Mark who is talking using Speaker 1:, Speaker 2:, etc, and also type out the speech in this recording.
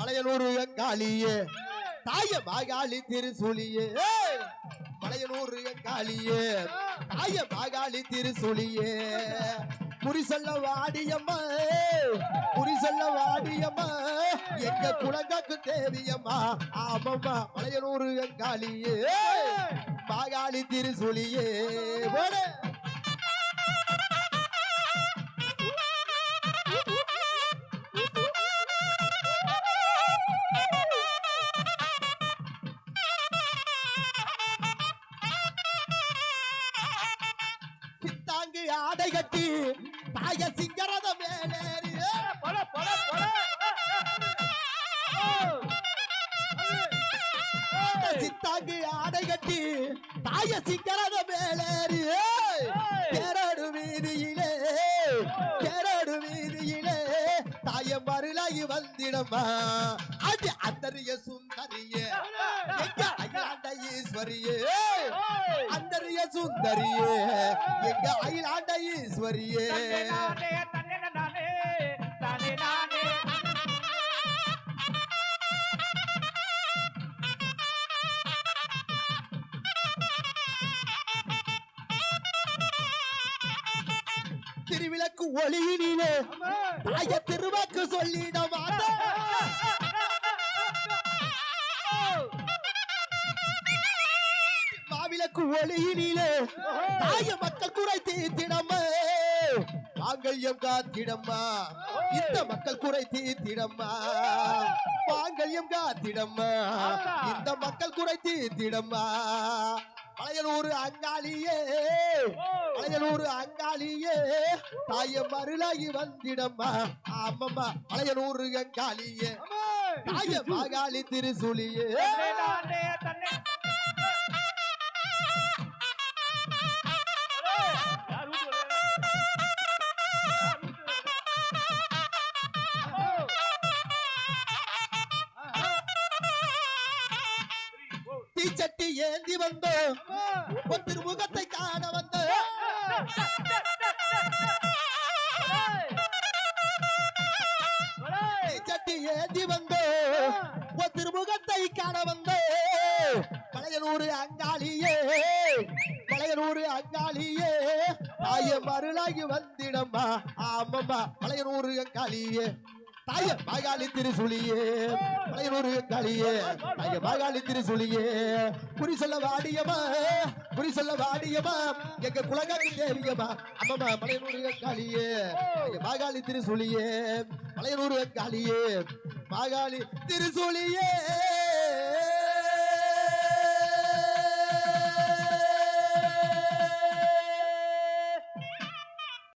Speaker 1: மலையனூர் காளியே தாய மாகாளி திருசூலியே மலையனூர் காளியே தாய மாகாளி திருசூலியே குறி சொல்ல வாடியம்மா குறி சொல்ல வாடியம்மா எங்க குலங்காக்கு தேவியம்மா ஆமம்மா மலையனூர் காளியே மாகாளி திருசூலியே போல ஆடை கட்டி தாய சிங்கரத மேலேறி சித்தாங்கு ஆடை கட்டி தாய சிங்கரத மேலேறி கேரடு வீதியிலே கேரடு வீதியிலே தாய மருளாகி வந்திடமா அது அந்தரிய சுந்தரியே எங்க அகிலாண்ட ஈஸ்வரியே அந்தரிய சுந்தரியே எங்க அகிலாண்ட ஈஸ்வரியே திருவிளக்கு ஒளியிலே தாய திருவாக்கு சொல்லிட மாட்டேன் மாவிளக்கு ஒளியிலே தாய மக்கள் குறை தீர்த்திடம்மா மாங்கல்யம் காத்திடம்மா இந்த மக்கள் குறை தீர்த்திடம்மா மாங்கல்யம் காத்திடம்மா இந்த மக்கள் குறை தீர்த்திடம்மா மலையனூர் அங்காளியே மலையனூர் அங்காளியே தாய மருளாகி வந்திடம்மா ஆமம்மா மலையனூர் அங்காளியே தாய மாகாளி திருசூலியே தீச்சட்டி ஏந்தி வந்தோ திருமுகத்தை காண வந்தோ தீச்சட்டி ஏந்தி வந்தோ திருமுகத்தை காண வந்தோ மலையனூர் அங்காளியே மலையனூர் அங்காளியே தாய மருளாகி வந்திடம்மா ஆமம்மா மலையனூர் அங்காளியே தாய மாகாளி திருசூலியே மலையனூர் காளியே தாய மாகாளி திருசூலியே குறி சொல்ல வாடியம்மா குறி சொல்ல வாடியம்மா எங்க குலங்காக்கு தேவியம்மா அம்மம்மா மலையனூர் காளியே தாய மாகாளி திருசூலியே மலையனூர் காளியே மாகாளி திருசூலியே